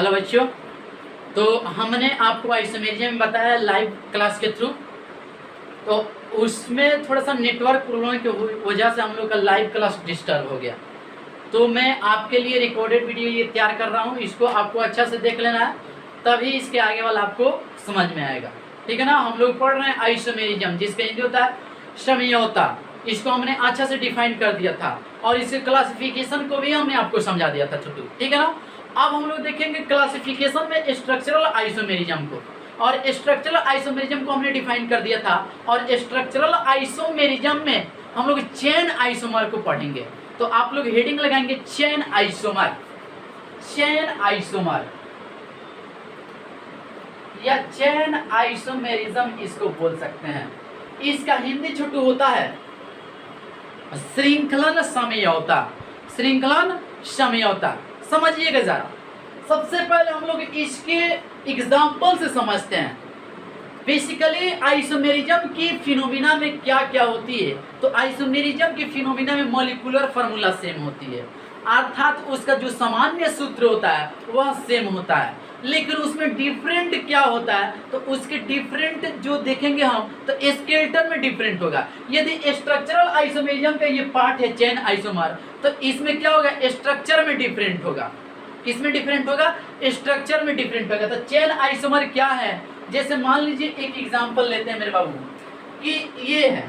Hello बच्चों, तो हमने आपको आइसोमेरिज्म में बताया लाइव क्लास के थ्रू। तो उसमें थोड़ा सा नेटवर्क प्रॉब्लम की वजह से हम लोग का लाइव क्लास डिस्टर्ब हो गया। तो मैं आपके लिए रिकॉर्डेड वीडियो ये तैयार कर रहा हूँ, इसको आपको अच्छा से देख लेना है, तभी इसके आगे वाला आपको समझ में आएगा। ठीक है ना। हम लोग पढ़ रहे हैं आइसोमेरिज्म, जिसका हिंदी होता है समझौता। इसको हमने अच्छा से डिफाइन कर दिया था और इसके क्लासिफिकेशन को भी हमने आपको समझा दिया था छोटू। ठीक है ना। अब हम लोग देखेंगे क्लासिफिकेशन में स्ट्रक्चरल आइसोमेरिज्म को, और स्ट्रक्चरल आइसोमेरिज्म को हमने डिफाइन कर दिया था। और स्ट्रक्चरल आइसोमेरिज्म में हम लोग चेन आइसोमर को पढ़ेंगे। तो आप लोग हेडिंग लगाएंगे चेन आइसोमर, चेन आइसोमर या चेन आइसोमेरिज्म इसको बोल सकते हैं। इसका हिंदी छोटू होता है श्रृंखलन समझौता, श्रृंखलन समझौता। समझिएगा जरा। सबसे पहले हम लोग इसके एग्जाम्पल से समझते हैं। बेसिकली आइसोमेरिज्म की फिनोमिना में क्या क्या होती है। तो आइसोमेरिज्म की फिनोमिना में मॉलिक्यूलर फार्मूला सेम होती है, अर्थात उसका जो सामान्य सूत्र होता है वह सेम होता है, लेकिन उसमें डिफरेंट क्या होता है। तो उसके डिफरेंट जो देखेंगे हम, तो स्केलेटन में डिफरेंट होगा। यदि स्ट्रक्चरल आइसोमेरिज्म का ये पार्ट है चेन आइसोमर, तो इसमें क्या होगा, स्ट्रक्चर में डिफरेंट होगा। किसमें डिफरेंट होगा, स्ट्रक्चर में डिफरेंट होगा। तो चेन आइसोमर क्या है, जैसे मान लीजिए एक एग्जांपल लेते हैं मेरे बाबू कि ये है,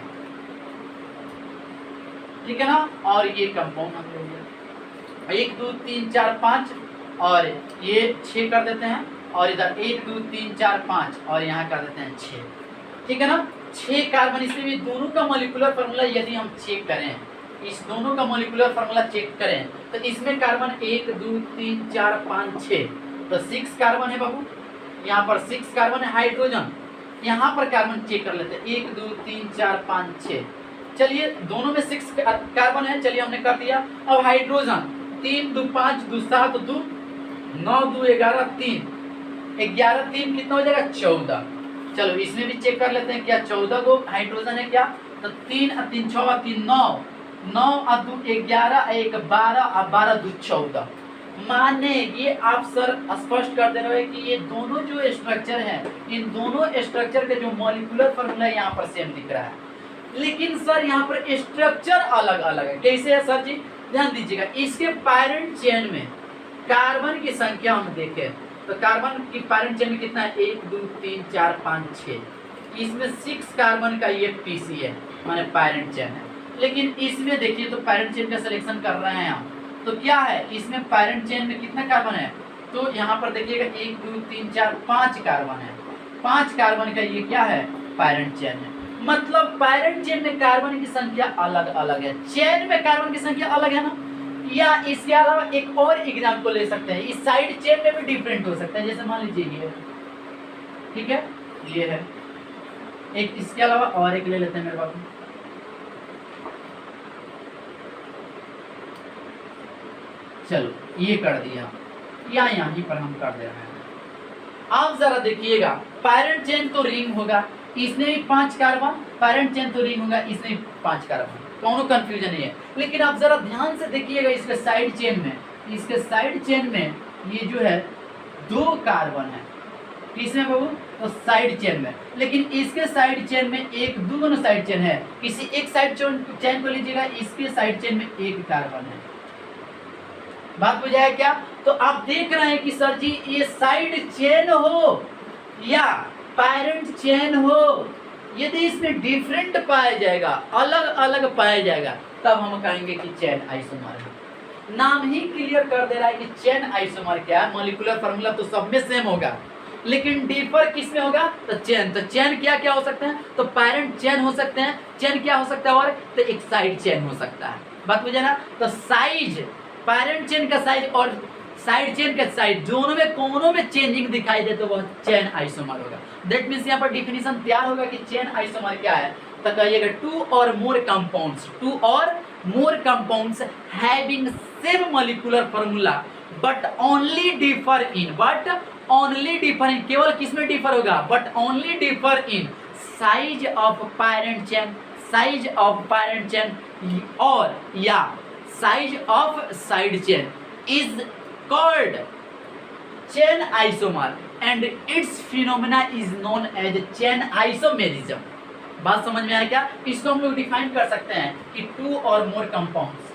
ठीक है ना, और ये कंपाउंड हम ले लिया 1 2 3 4 5 और ये 6 कर देते हैं, और इधर 1 2 3 4 5 और यहाँ कर देते हैं 6। ठीक है ना। 6 कार्बन, इसमें भी दोनों का मॉलिक्यूलर फार्मूला यदि हम चेक करें, इस दोनों का मॉलिक्यूलर फार्मूला चेक करें, तो इसमें कार्बन 1 2 3 4 5 6, तो 6 कार्बन है बाबू। यहाँ पर 6 कार्बन है हाइड्रोजन। यहाँ पर कार्बन चेक कर लेते हैं 1 2 3 4 5 6। चलिए दोनों में 6 कार्बन है, चलिए हमने कर दिया। अब हाइड्रोजन 3 2 5 2 7 2 9 2 11 3 11 3 कितना हो जाएगा 14। चलो इसमें भी चेक कर लेते हैं क्या 14 को हाइड्रोजन है क्या। तो 3 और 3 6 और 3 9 9 और 2 11 1 12 और 12 2 14। माने ये आप सर स्पष्ट कर दे रहे हैं कि ये दोनों जो स्ट्रक्चर है, इन दोनों स्ट्रक्चर के जो मॉलिक्यूलर फार्मूला यहाँ पर सेम दिख रहा है, लेकिन सर यहाँ पर स्ट्रक्चर अलग अलग है। कैसे है सर जी, ध्यान दीजिएगा। इसके पैरेंट चेन में कार्बन की संख्या हम देखें तो कार्बन की पैरेंट चेन में कितना है 1 2 3 4 5 6। इसमें 6 कार्बन का ये पीसी है, माने पैरेंट चेन है। लेकिन इसमें देखिए तो पैरेंट चेन का सिलेक्शन कर रहे हैं हम, तो क्या है इसमें पैरेंट चेन में कितना कार्बन है। तो यहाँ पर देखिएगा 1 2 3 4 5 कार्बन है। 5 कार्बन का ये क्या है, पैरेंट चेन है। मतलब पैरेंट चेन में कार्बन की संख्या अलग अलग है, चेन में कार्बन की संख्या अलग है ना। या इसके अलावा एक और एग्जाम्पल ले सकते हैं, इस साइड चेन में भी डिफरेंट हो सकता है। जैसे मान लीजिए ये, ठीक है, ये है एक। इसके अलावा और एक ले लेते हैं मेरे पास, चलो ये कर दिया, या यहीं पर हम कर दे रहे हैं। आप जरा देखिएगा, पैरेंट चेन तो रिंग होगा, इसने भी 5 कार्बन, पैरेंट चेन तो रिंग होगा, इसने भी 5 कार्बन, दोनों कंफ्यूजन नहीं है। लेकिन आप जरा ध्यान से देखिएगा इसके साइड चेन में, इसके साइड चेन में ये जो है 2 कार्बन है। किसमें बाबू, तो साइड चेन में। लेकिन इसके साइड चेन में 1 2 दोनों साइड चेन है। किसी एक साइड चेन को लीजिएगा, इसके साइड चेन में 1 कार्बन है। बात बुझाया क्या। तो आप देख रहे हैं कि सर जी ये साइड चेन हो या पैरेंट चेन हो, यदि इसमें डिफरेंट पाया जाएगा, अलग अलग पाया जाएगा, तब हम कहेंगे कि चेन आइसोमर है। नाम ही क्लियर कर दे रहा है कि चेन आइसोमर क्या है। मॉलिक्यूलर फार्मूला तो सब में सेम होगा, लेकिन डिफर किस में होगा, तो चेन। तो चेन क्या क्या हो सकते हैं, तो पैरेंट चेन हो सकते हैं। चेन क्या हो सकता है, और तो एक साइड चेन हो सकता है। बात बुझे ना। तो साइज, पैरेंट चेन का साइज और साइड चेन का साइड दोनों में कोनों में चेंजिंग दिखाई दे तो वह चेन आइसोमर होगा। दैट मींस यहाँ पर डिफिनीशन तैयार होगा कि चेन आइसोमर क्या है। तो कहिएगा 2 or more compounds, 2 or more compounds having same molecular formula but only differ in, but only differ in, केवल किसमें डिफर होगा, but only differ in size of parent chain, size of parent chain और या size of side chain is called chain isomer and its phenomena is known as chain isomerism. बात समझ में आया क्या? इसको हम लोग डिफाइन कर सकते हैं कि to or more compounds,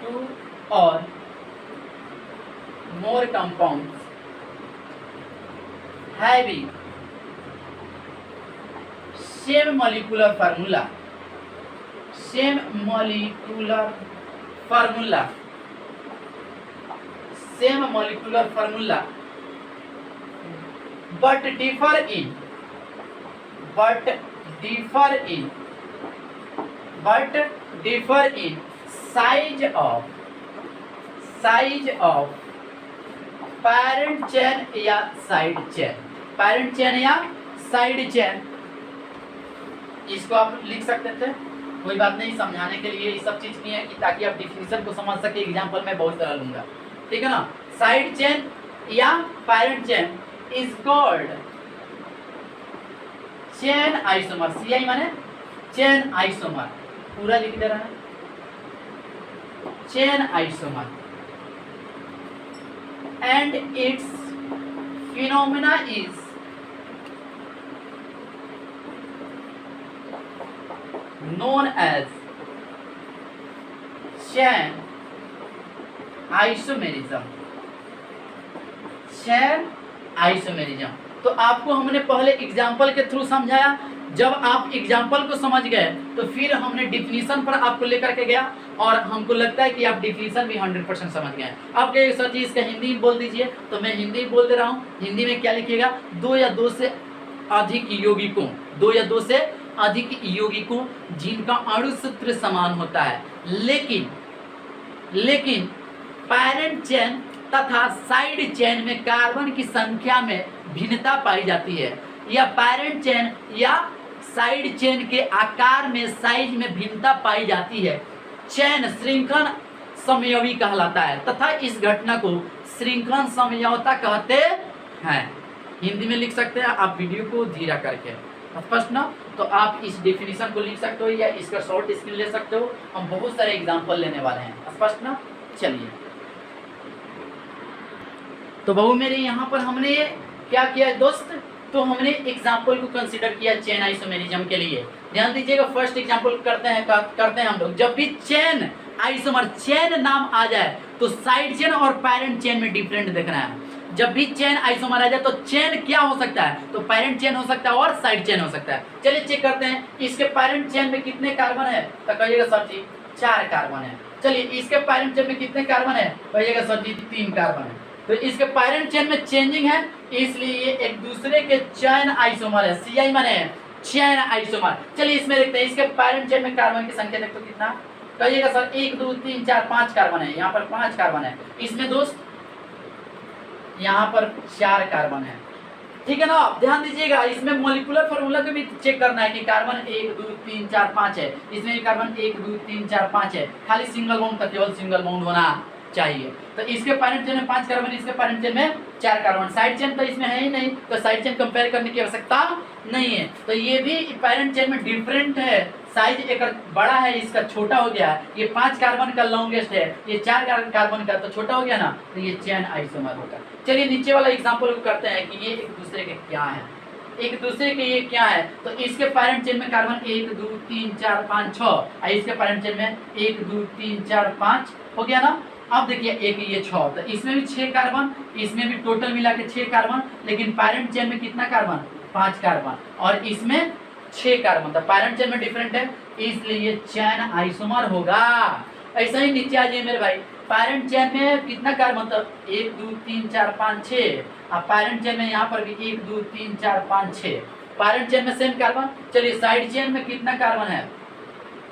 two or more compounds having same molecular formula, same molecular formula, same molecular formula but differ in size of parent chain या side chain, parent chain या side chain, इसको आप लिख सकते थे, कोई बात नहीं, समझाने के लिए ये सब चीज नहीं है कि ताकि आप डिफिनीशन को समझ सके। एग्जांपल मैं बहुत सारा लूंगा, ठीक है ना। साइड चेन या parent chain is called chain isomer, CI माने चेन आइसोमर, पूरा लिख दे रहा है, chain isomer and its phenomena is known as chain isomerism, chain isomerism। तो आपको हमने पहले एग्जाम्पल के थ्रू समझाया, जब आप एग्जाम्पल को समझ गए तो फिर हमने डिफिनीशन पर आपको लेकर के गया और हमको लगता है कि आप डिफिनीशन भी 100% समझ गए। आप कहिए सर जी इसका हिंदी में बोल दीजिए, तो मैं हिंदी बोल दे रहा हूँ। हिंदी में क्या लिखिएगा? दो या दो से अधिक यौगिकों, दो या दो से अधिक यौगिकों जिनका अणु सूत्र समान होता है, लेकिन पैरेंट चेन तथा साइड चेन में कार्बन की संख्या में भिन्नता पाई जाती है, या पैरेंट चेन या साइड चेन के आकार में, साइज में भिन्नता पाई जाती है, चेन श्रृंखला समयवी कहलाता है तथा इस घटना को श्रृंखला समयवता कहते हैं। हिंदी में लिख सकते हैं आप, वीडियो को धीरा करके, स्पष्ट ना? तो आप इस डेफिनेशन को लिख सकते हो या इसका शॉर्ट स्क्रीन ले सकते हो। हम बहुत सारे एग्जांपल लेने वाले हैं, स्पष्ट ना? चलिए, तो बहु मेरे यहाँ पर हमने क्या किया दोस्त? तो हमने एग्जांपल को कंसीडर किया चेन आइसोमेरिज्म के लिए। ध्यान दीजिएगा, फर्स्ट एग्जांपल करते हैं हम लोग। जब भी चेन आइसोमर, चेन नाम आ जाए तो साइड चेन और पैरेंट चेन में डिफरेंट देखना है। जब भी चेन आइसोमर आ जाए तो चेन क्या हो सकता है? तो पैरेंट चेन हो सकता है और साइड चेन हो सकता है। चलिए चेक करते हैं, इसके पैरेंट चेन में कितने कार्बन है? तो कहिएगा सर जी 4 कार्बन है। चलिए इसके पैरेंट चेन में कितने कार्बन है? कहिएगा सर जी 3 कार्बन है। तो इसके पैरेंट चेन में चेंजिंग है, इसलिए ये एक दूसरे के चेन आइसोमर है, CI माने चेन आइसोमर। चलिए इसमें देखते हैं, इसके पैरेंट चेन में कार्बन की संख्या देखो कितना? कहिएगा सर 1 2 3 4 5 कार्बन है, यहाँ पर 5 कार्बन है। इसमें दोस्त यहाँ पर 4 कार्बन है, ठीक है ना? ध्यान दीजिएगा, इसमें मॉलिक्यूलर फार्मूला को भी चेक करना है कि कार्बन 1 2 3 4 5 है। इसमें भी कार्बन 1 2 3 4 5 है, खाली सिंगल बॉन्ड का केवल सिंगल बॉन्ड होना चाहिए। तो इसके पैरेंट चेन में 5 कार्बन, इसके पैरेंट चेन में 4 कार्बन। साइड चेन तो इसमें है ही नहीं, तो साइड चेन कंपेयर करने की आवश्यकता नहीं है। तो ये भी पैरेंट चेन में डिफरेंट है, साइज एक बड़ा है, इसका छोटा हो गया। ये 5 कार्बन का लॉन्गेस्ट है, ये 4 कार्बन का तो छोटा हो गया ना, तो ये चेन आइसोमर होगा। चलिए नीचे वाला एग्जाम्पल को करते हैं कि ये एक दूसरे के क्या है, एक दूसरे के ये क्या है। तो इसके पैरेंट चेन में कार्बन 1 2 3 4 5 6, और इसके पैरेंट चेन में 1 2 3 4 5 हो गया ना। अब देखिए एक ये 6, तो इसमें भी 6 कार्बन, इसमें भी टोटल मिला के 6 कार्बन, लेकिन पैरेंट चेन में कितना कार्बन? 5 कार्बन, और इसमें 6 कार्बन। तो पैरेंट चेन में डिफरेंट है, इसलिए ये चेन आइसोमर होगा। ऐसा ही नीचे आ जाइए मेरे भाई, पैरेंट चेन में कितना कार्बन? तो 1 2 3 4 5 6, अब पैरेंट चेन में यहाँ पर भी 1 2 3 4 5 6, पैरेंट चेन में सेम कार्बन। चलिए साइड चेन में कितना कार्बन है?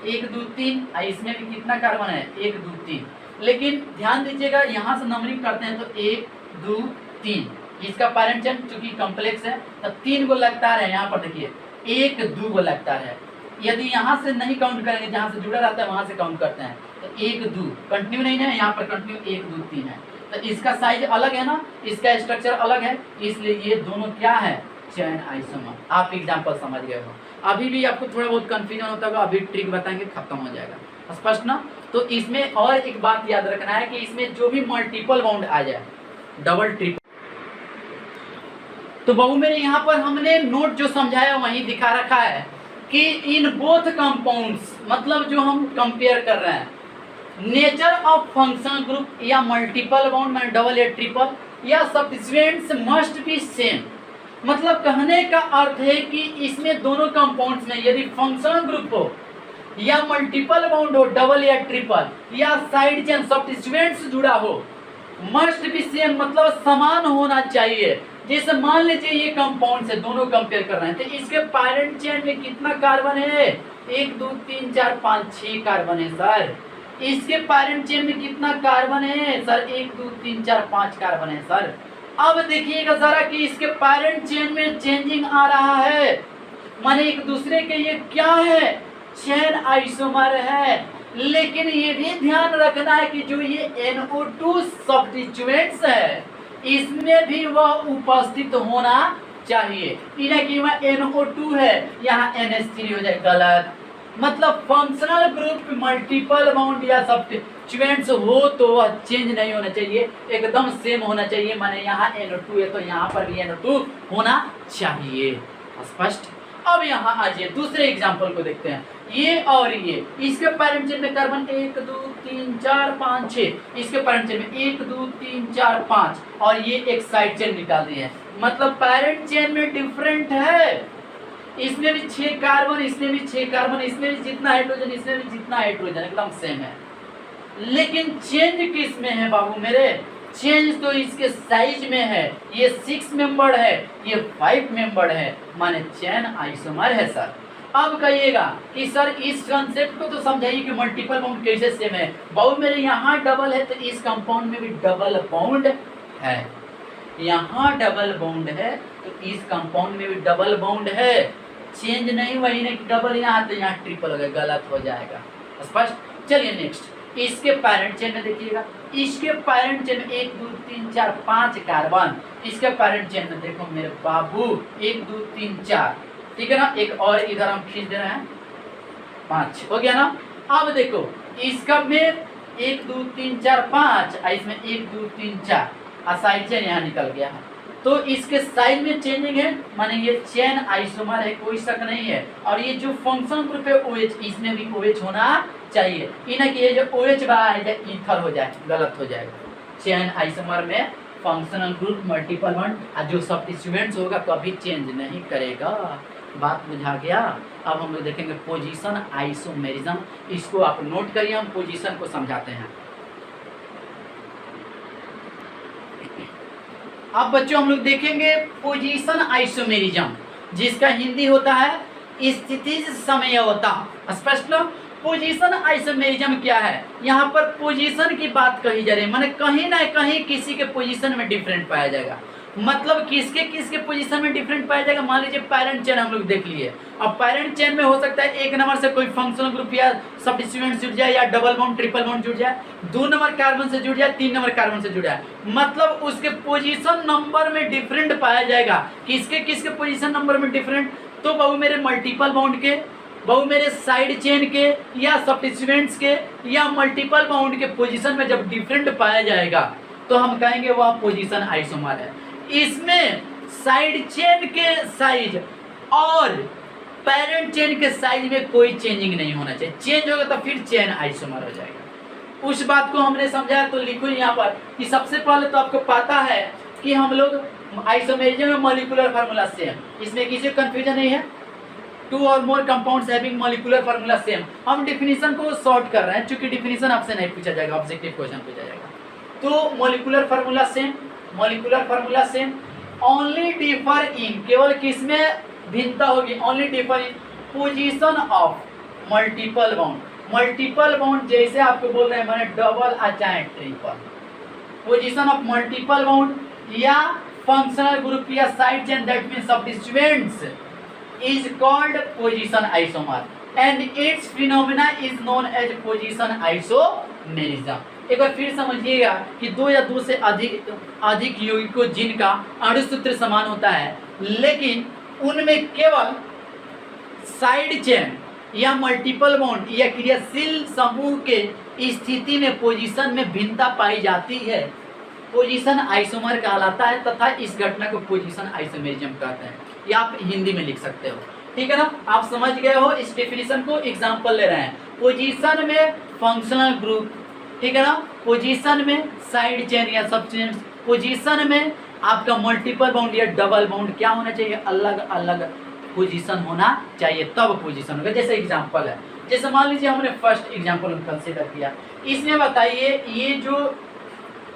1 2 3, इसमें भी कितना कार्बन है? 1 2 3। लेकिन ध्यान दीजिएगा, यहाँ से नंबरिंग करते हैं तो 1 2 3, इसका पैरेंट चेन चूंकि कॉम्प्लेक्स है तो 3 गो लगता है। यहाँ पर देखिए 1 2 गो लगता है। यदि यहाँ से नहीं काउंट करेंगे, जहाँ से जुड़ा रहता है वहां से काउंट करते हैं, तो 1 2 कंटिन्यू नहीं है, यहाँ पर कंटिन्यू 1 2 3 है। तो इसका साइज अलग है ना, इसका स्ट्रक्चर अलग है, इसलिए ये दोनों क्या है? Chain isomer. आप एग्जाम्पल समझ गए हो। अभी भी आपको थोड़ा बहुत कंफ्यूजन होता होगा, अभी ट्रिक बताएंगे, खत्म हो जाएगा, स्पष्ट ना? तो इसमें और एक बात याद रखना है कि इसमें जो भी मल्टीपल बाउंड आ जाए, डबल ट्रिपल। तो बहु मेरे यहाँ पर हमने नोट जो समझाया वहीं दिखा रखा है कि इन बोथ कंपाउंड्स, मतलब जो हम कंपेयर कर रहे हैं, नेचर ऑफ फंक्शनल ग्रुप या मल्टीपल बॉन्ड में डबल या ट्रिपल या सब्स्टिट्यूएंट्स मस्ट बी सेम। मतलब कहने का अर्थ है कि इसमें दोनों कंपाउंड्स में यदि फंक्शनल ग्रुप हो या मल्टीपल बॉन्ड हो, डबल या ट्रिपल, या साइड चेन सब्स्टिट्यूएंट्स जुड़ा हो, मस्ट बी सेम मतलब समान होना चाहिए। जैसे मान लीजिए ये कंपाउंड से दोनों कंपेयर कर रहे हैं, तो इसके पैरेंट चेन में कितना कार्बन है? 1 2 3 4 5 6 कार्बन है सर। इसके पैरेंट चेन में कितना कार्बन है सर? 1 2 3 4 5 कार्बन है सर। अब देखिएगा जरा कि इसके पैरेंट चेन में चेंजिंग आ रहा है, माने एक दूसरे के ये क्या है? चेन आइसोमर है। लेकिन ये भी ध्यान रखना है कि जो ये NO2 सब्स्टिट्यूएंट्स है इसमें भी वह उपस्थित होना चाहिए। इन्हें कि वह NO2 है, यहाँ NH3 हो जाए, गलत। मतलब फंक्शनल ग्रुप मल्टीपल बाउंड या सब्स्टिट्यूएंट्स हो तो वह चेंज नहीं होना चाहिए, एकदम सेम होना चाहिए। माने यहाँ NO2 है तो यहाँ पर भी NO2 होना चाहिए। स्पष्ट? अब यहाँ आ जाइए दूसरे एग्जाम्पल को देखते हैं। ये और ये, इसके पैरेंट चेन में कार्बन 1 2 3 4 5 6, इसके पैरेंट चेन में 1 2 3 4 5, और ये एक साइड चेन निकाल दी है। मतलब पैरेंट चेन में डिफरेंट है, इसमें भी 6 कार्बन, इसमें भी 6 कार्बन, इसमें भी जितना हाइड्रोजन, इसमें भी जितना हाइड्रोजन, एकदम सेम है। लेकिन चेंज किस में है बाबू मेरे? चेंज तो इसके साइज में है। ये 6 मेंबर है, ये 5 मेंबर है, माने चेन आइसोमर है सर। अब कहिएगा कि सर इस कंसेप्ट को तो समझाइए कि मल्टीपल बाउंड कैसे सेम है। बाबू मेरे यहाँ डबल है तो इस कंपाउंड में भी डबल बॉन्ड है, यहाँ डबल बॉन्ड है तो इस कंपाउंड में भी डबल बॉन्ड है। चेंज नहीं, वही नहीं डबल यहाँ तो यहाँ ट्रिपल हो गया, गलत हो जाएगा। स्पष्ट? चलिए नेक्स्ट, इसके पैरेंट चेन में देखिएगा, इसके पैरेंट चेन में 1 2 3 4 5 कार्बन, इसके पैरेंट चेन में देखो मेरे बाबू 1 2 3 4, ठीक है ना। एक और इधर हम खींच दे रहे हैं, 5 हो गया ना। अब देखो इसका में 1 2 3 4 5, इसमें 1 2 3 4, साइड चेन यहाँ निकल गया है तो इसके साइज में चेंजिंग है, माने ये चेन आइसोमर है, कोई शक नहीं है। और ये जो फंक्शनल ग्रुप है OH, इसमें भी OH होना चाहिए। इन्हें कि ये जो OH बना है ईथर हो जाए, गलत हो जाएगा। चेन आइसोमर में फंक्शनल ग्रुप मल्टीपल बॉन्ड जो सब्स्टिट्यूएंट्स होगा कभी चेंज नहीं करेगा। बात बुझा गया? अब हम लोग देखेंगे पोजीशन आइसोमेरिज्म, इसको आप नोट करिए, हम पोजीशन को समझाते हैं। अब बच्चों हम लोग देखेंगे पोजीशन आइसोमेरिज्म, जिसका हिंदी होता है स्थिति समयवता। स्पष्ट लो, पोजीशन आइसोमेरिज्म क्या है? यहाँ पर पोजीशन की बात कही जा रही है, माने कहीं ना कहीं किसी के पोजीशन में डिफरेंट पाया जाएगा। मतलब किसके किसके पोजीशन में डिफरेंट पाया जाएगा? मान लीजिए पैरेंट चेन हम लोग देख लिए, अब पैरेंट चेन में हो सकता है 1 नंबर से कोई फंक्शनल ग्रुप या सब्स्टिट्यूएंट जुड़ जाए, या डबल बॉन्ड ट्रिपल बॉन्ड जुड़ जाए, 2 नंबर कार्बन से जुड़ जाए, 3 नंबर कार्बन से जुड़ जाए। मतलब उसके पोजीशन नंबर में डिफरेंट पाया जाएगा। किसके किसके पोजीशन नंबर में डिफरेंट? तो बहु मेरे मल्टीपल बॉन्ड के, बहु मेरे साइड चेन के, या सब्स्टिट्यूएंट्स के, या मल्टीपल बॉन्ड के पोजीशन में जब डिफरेंट पाया जाएगा तो हम कहेंगे वह पोजीशन आइसोमर है। इसमें साइड चेन के साइज और पैरेंट चेन के साइज में कोई चेंजिंग नहीं होना चाहिए। चेंज होगा तो फिर चेन आइसोमर हो जाएगा। उस बात को हमने समझा, तो लिखो यहाँ पर कि सबसे पहले तो आपको पता है कि हम लोग आइसोमेरिज्म में मॉलिक्यूलर फार्मूला सेम, इसमें किसी को कंफ्यूजन नहीं है। 2 or more compounds having molecular formula same. हम डिफिनीशन को सॉर्ट कर रहे हैं, क्योंकि डिफिनीशन आपसे नहीं पूछा जाएगा, ऑब्जेक्टिव क्वेश्चन पूछा जाएगा। तो molecular formula same, molecular formula same, only differ इन, केवल किसमें भिन्नता होगी? Only differ in position of multiple bound. Multiple bound जैसे आपको बोल रहे हैं मैंने डबल आ चाहे triple, position of multiple bound या फंक्शनल ग्रुप या side chain that means substituents is called position isomer and its phenomena is known as position isomerism। एक बार फिर समझिएगा कि 2 या 2 से अधिक यौगिकों जिनका अणुसूत्र समान होता है, लेकिन उनमें केवल साइड चेन या मल्टीपल बॉन्ड या क्रियाशील समूह के स्थिति में पोजीशन में भिन्नता पाई जाती है, पोजीशन आइसोमर कहलाता है तथा इस घटना को पोजीशन आइसोमेरिज्म कहते हैं। ये आप हिंदी में लिख सकते हो, ठीक है ना। आप समझ गए हो इस डेफिनेशन को। एग्जांपल ले रहे हैं, पोजीशन में फंक्शनल ग्रुप, ठीक है ना, पोजीशन में साइड चेन या सब चेन, पोजीशन में आपका मल्टीपल बाउंड या डबल बाउंड क्या होना चाहिए, अलग अलग पोजीशन होना चाहिए, तब पोजीशन होगा। जैसे एग्जांपल है, जैसे मान लीजिए हमने फर्स्ट एग्जांपल कंसीडर किया, इसमें बताइए ये जो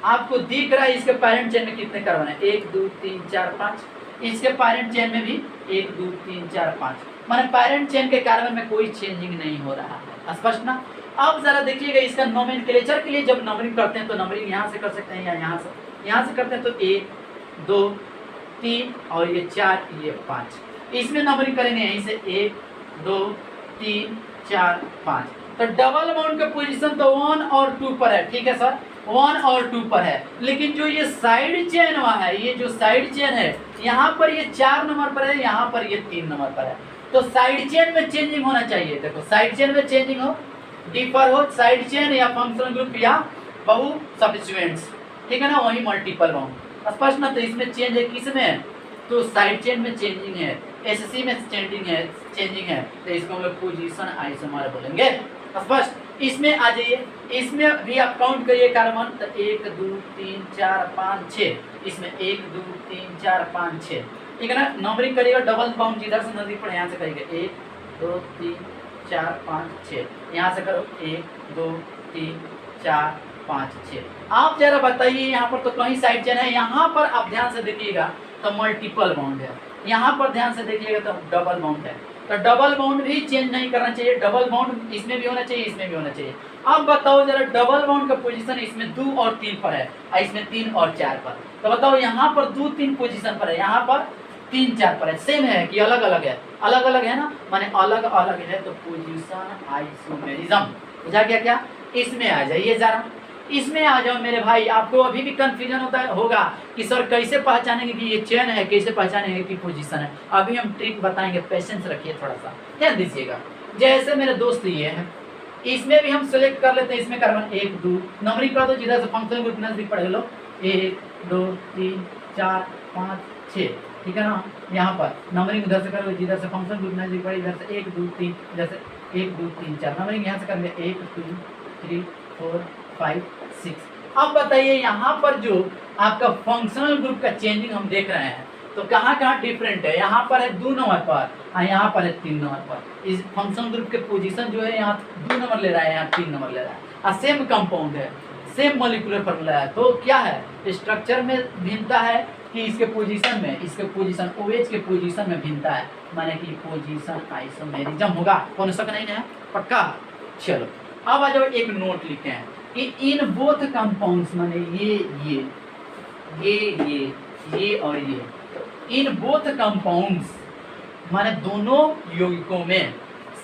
आपको दिख रहा है इसके पेरेंट चेन में कितने कार्बन है, 1 2 3 4 5, इसके पेरेंट चेन में भी 1 2 3 4 5, माने पेरेंट चेन के कार्बन में कोई चेंजिंग नहीं हो रहा है, स्पष्ट ना। अब जरा देखिएगा इसका नोमेनक्लेचर के लिए जब नंबरिंग करते हैं तो नंबरिंग यहाँ से कर सकते हैं या यहाँ से करते हैं, तो 1 2 3 और ये 4 ये 5, इसमें नंबरिंग करेंगे यहीं से 1 2 3 4 5। तो डबल बाउंड का पोजीशन तो 1 और 2 पर है, ठीक है सर, 1 और 2 पर है, लेकिन जो ये साइड चेन वहाँ है, ये जो साइड चेन है यहाँ पर ये 4 नंबर पर है, यहाँ पर ये 3 नंबर पर है। तो साइड चेन में चेंजिंग होना चाहिए, देखो साइड चेन में चेंजिंग हो, डिफर हो, साइड चेन या फंक्शनल ग्रुप या बहु सब्स्टिट्यूएंट्स, ठीक है ना, वही मल्टीपल बाउंड, स्पष्ट ना। तो इसमें चेंज है किसमें, तो साइड चेन में चेंजिंग है, एससी में चेंजिंग है, तो इसको हम लोग पोजीशन आइसोमर बोलेंगे, स्पष्ट। इसमें आ जाइए, इसमें भी आप काउंट करिए कार्बन, तो 1 2 3 4 5 6, इसमें 1 2 3 4 5 6, ठीक है ना। नंबरिंग करिएगा डबल बाउंड जिधर से नजदीक पड़े यहाँ से करिएगा, 1 2 3 4 5 6, यहाँ से करो 1 2 3 4 5 6। आप जरा बताइए यहाँ पर तो कहीं साइड चेन है, यहाँ पर आप ध्यान से देखिएगा तो मल्टीपल बाउंड है, यहाँ पर ध्यान से देखिएगा तो डबल बाउंड है। तो डबल बाउंड भी चेंज नहीं करना चाहिए, डबल बाउंड इसमें भी होना चाहिए, इसमें भी होना चाहिए। अब बताओ जरा डबल बाउंड का पोजीशन इसमें 2 और 3 पर है और इसमें 3 और 4 पर, तो बताओ यहाँ पर 2 3 पोजीशन पर है, यहाँ पर 3 4 पर है, सेम है कि अलग अलग है, अलग अलग है ना, माने अलग अलग है, तो पोजीशन आइसोमेरिज्म बुझा गया क्या। इसमें आ जाइए जरा, इसमें आ जाओ मेरे भाई। आपको अभी भी कंफ्यूजन होगा कि सर कैसे पहचानेंगे कि ये चेन है, कैसे पहचानेंगे कि पोजीशन है, अभी हम ट्रिक बताएंगे, पेशेंस रखिए, थोड़ा सा ध्यान दीजिएगा। जैसे मेरे दोस्त ये है, इसमें भी हम सेलेक्ट कर लेते हैं, इसमें कार्बन 1 2 नंबरिंग कर दो जिधर से फंक्शनल ग्रुप नजदीक पढ़ लो, 1 2 3 4 5 6, ठीक है ना। यहाँ पर नंबरिंग उधर से करोगे जिधर से फंक्शनल ग्रुप नजदीक पड़े, इधर से 1 2 3, इधर से 1 2 3 4, नंबरिंग यहाँ से करेंगे 1 2 3 4 5 6। अब बताइए यहाँ पर जो आपका फंक्शनल ग्रुप का चेंजिंग हम देख रहे हैं, तो कहाँ कहाँ डिफरेंट है, यहाँ पर है 2 नंबर पर और यहाँ पर है 3 नंबर पर। इस फंक्शनल ग्रुप के पोजीशन जो है यहाँ 2 नंबर ले रहा है, यहाँ 3 नंबर ले रहा है, और सेम कंपाउंड है, सेम मॉलिक्यूलर फार्मूला है, तो क्या है स्ट्रक्चर में भिन्नता है कि इसके पोजीशन में, इसके पोजीशन OH के पोजीशन में भिन्नता है, माने कि पोजीशन आइसोमेरिज्म होगा, कौन शक नहीं है, पक्का। चलो अब आ जाओ, एक नोट लिखे हैं कि इन बोथ कंपाउंड्स माने ये और ये, इन बोथ कंपाउंड्स माने दोनों यौगिकों में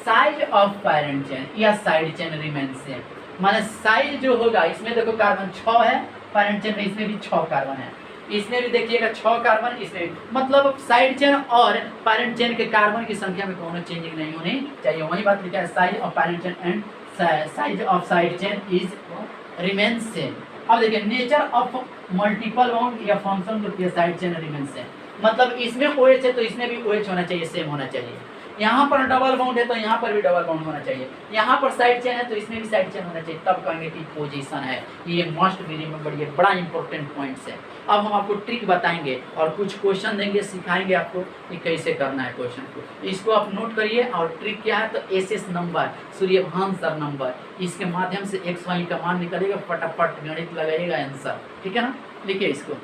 साइज ऑफ पेरेंट चेन या साइड चेन रिमेन सेम, माने साइज जो होगा, इसमें देखो कार्बन 6 है पेरेंट चेन में, इसमें भी 6 कार्बन है, इसमें भी देखिएगा 6 कार्बन, इसमें मतलब साइड चेन और पेरेंट चेन के कार्बन की संख्या में कोनो चेंजिंग नहीं होनी चाहिए। वही बात लिखा है, size of parent chain and size of side chain is remain same. अब देखिए नेचर ऑफ मल्टीपल बाउंड या फंक्शन ग्रुप या साइड चेन रिमेन सेम, मतलब इसमें OH है तो इसमें भी OH होना चाहिए, सेम होना चाहिए। यहाँ पर डबल बाउंड है तो यहाँ पर भी डबल बाउंड होना चाहिए, यहाँ पर साइड चेन है तो इसमें भी साइड चेन होना चाहिए, तब कहेंगे कि पोजीशन है। ये मस्ट बी रिमेंबर, ये बड़ा इंपॉर्टेंट पॉइंट्स है। अब हम आपको ट्रिक बताएंगे और कुछ क्वेश्चन देंगे, सिखाएंगे आपको कि कैसे करना है क्वेश्चन को, इसको आप नोट करिए। और ट्रिक क्या है, तो SS number, Suryabhan sir number, इसके माध्यम से XY का मान निकलेगा, फटाफट गणित लगाइएगा आंसर, ठीक है ना। लिखिए इसको।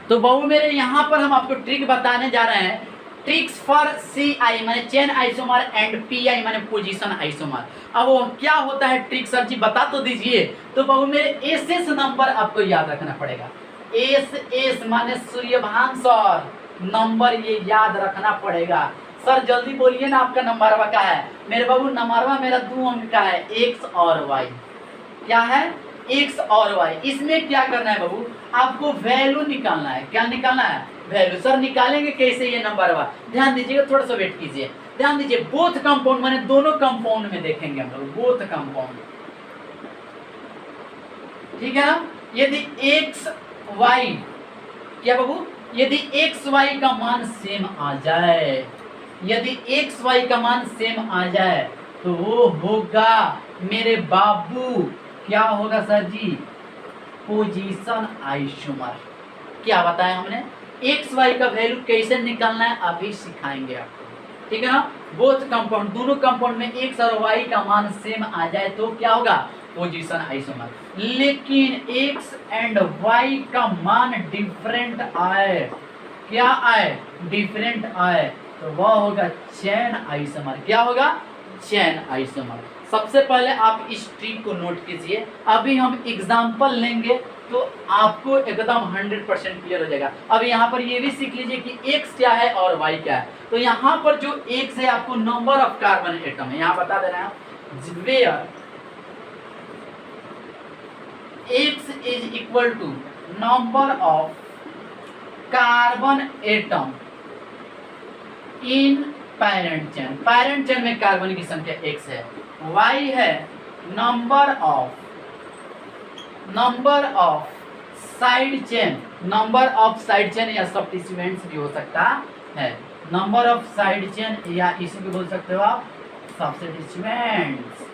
तो बहु मेरे यहाँ पर हम आपको ट्रिक बताने जा रहे हैं, ट्रिक्स फॉर CI माने चेन आइसोमर एंड PI माने पोजीशन आइसोमर। अब वो क्या होता है ट्रिक सर जी बता तो दीजिए। तो बहु मेरे SS नंबर आपको याद रखना पड़ेगा, SS माने सूर्यभान सर नंबर, ये याद रखना पड़ेगा। सर जल्दी बोलिए ना, आपका नंबरवा क्या है मेरे बाबू? नंबरवा मेरा 2 अंक का है, X और Y। क्या है? X और Y। इसमें क्या करना है बाबू? आपको वैल्यू निकालना है। क्या निकालना है? वैल्यू। सर निकालेंगे कैसे ये नंबरवा? ध्यान दीजिएगा, थोड़ा सा वेट कीजिए, ध्यान दीजिए। बोथ कंपाउंड माने दोनों कंपाउंड में देखेंगे हम लोग, बोथ कंपाउंड। ठीक है ना। यदि एक्स वाई, क्या बाबू, यदि एक्स वाई का मान सेम आ जाए, यदि एक्स वाई का मान सेम आ जाए तो वो होगा मेरे बाबू, क्या होगा सर जी, पोजीशन आइसोमर। क्या बताया हमने, एक्स वाई का वैल्यू कैसे निकालना है अभी सिखाएंगे आपको, ठीक है ना। बोथ कंपाउंड, दोनों कंपाउंड में एक्स और वाई का मान सेम आ जाए तो क्या होगा, पोजीशन आइसोमर। लेकिन एक्स एंड वाई का मान डिफरेंट आए, क्या आए, डिफरेंट आए, तो वह होगा चेन आइसोमर। क्या होगा, चेन आइसोमर। सबसे पहले आप इस ट्रिक को नोट कीजिए, अभी हम एग्जाम्पल लेंगे तो आपको एकदम 100% क्लियर हो जाएगा। अब यहाँ पर ये भी सीख लीजिए कि x क्या है और y क्या है। तो यहाँ पर जो x है आपको नंबर ऑफ कार्बन एटम है, यहाँ बता दे रहे हैं, where x is equal to number of carbon atom in parent chain, parent chain में कार्बन की संख्या x है, y है number of side chain, number of side chain या सब्स्टिट्यूएंट्स भी हो सकता है, नंबर ऑफ साइड चेन या इसी को बोल सकते हो आप सब्स्टिट्यूएंट्स,